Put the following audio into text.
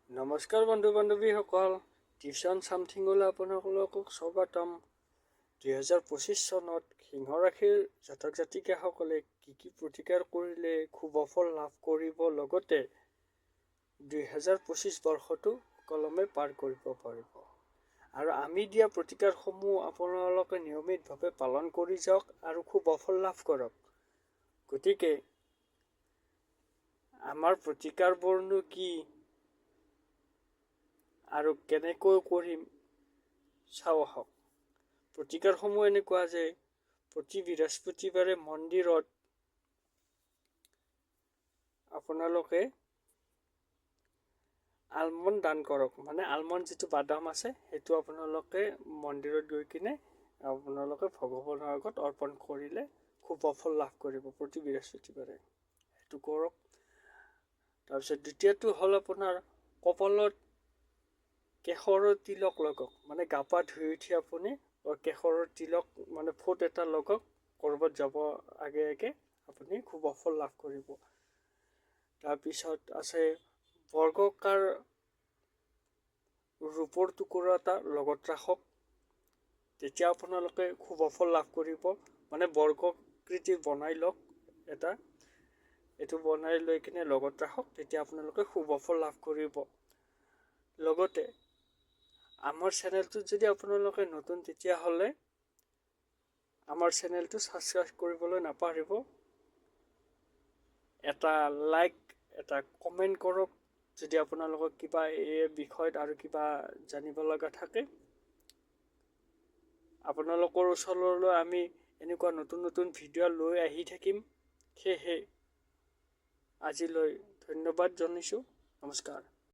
নমস্কাৰ বন্ধু বান্ধৱীসকল, টিউশ্যন চামথিঙলৈ আপোনালোকক স্বাগতম। 2025 চনত সিংহ ৰাশিৰ জাতক জাতিকাসকলে কি প্ৰতিকাৰ কৰিলে শুভফল লাভ কৰিব, লগতে 2025 বৰ্ষটো সুকলমে পাৰ কৰিব পাৰিব। আৰু আমি দিয়া প্ৰতিকাৰসমূহ আপোনালোকে নিয়মিতভাৱে পালন কৰি যাওক আৰু শুভফল লাভ কৰক। গতিকে আমাৰ প্ৰতিকাৰবোৰনো কি আৰু কেনেকৈ কৰিম চাওঁ আহক। প্ৰতিকাৰসমূহ এনেকুৱা যে প্ৰতি বৃহস্পতিবাৰে মন্দিৰত আপোনালোকে আলমণ্ড দান কৰক। মানে আলমণ্ড যিটো বাদাম আছে সেইটো আপোনালোকে মন্দিৰত গৈ কিনে আপোনালোকে ভগৱানৰ আগত অৰ্পণ কৰিলে শুভফল লাভ কৰিব প্ৰতি বৃহস্পতিবাৰে। সেইটো কৰক। তাৰপিছত দ্বিতীয়টো হ'ল আপোনাৰ কপালত কেশৰৰ তিলক লগাওক। মানে গা পা ধুই উঠি আপুনি কেশৰৰ তিলক মানে ফুট এটা লগাওক। ক'ৰবাত যাব আগে আগে আপুনি শুভফল লাভ কৰিব। তাৰপিছত আছে বৰ্গাকাৰ ৰূপৰ টুকুৰা এটা লগত ৰাখক। তেতিয়া আপোনালোকে শুভফল লাভ কৰিব। মানে বৰ্গকৃতি বনাই লওক এটা, এইটো বনাই লৈ কিনে লগত ৰাখক, তেতিয়া আপোনালোকে শুভফল লাভ কৰিব। লগতে আমাৰ চেনেলটোত যদি আপোনালোকে নতুন, তেতিয়াহ'লে আমাৰ চেনেলটো ছাবস্ক্ৰাইব কৰিবলৈ নাপাহৰিব। এটা লাইক, এটা কমেণ্ট কৰক যদি আপোনালোকক কিবা এই বিষয়ত আৰু কিবা জানিব লগা থাকে। আপোনালোকৰ ওচৰলৈ আমি এনেকুৱা নতুন নতুন ভিডিঅ' লৈ আহি থাকিম। সেয়েহে আজিলৈ ধন্যবাদ জনাইছোঁ। নমস্কাৰ।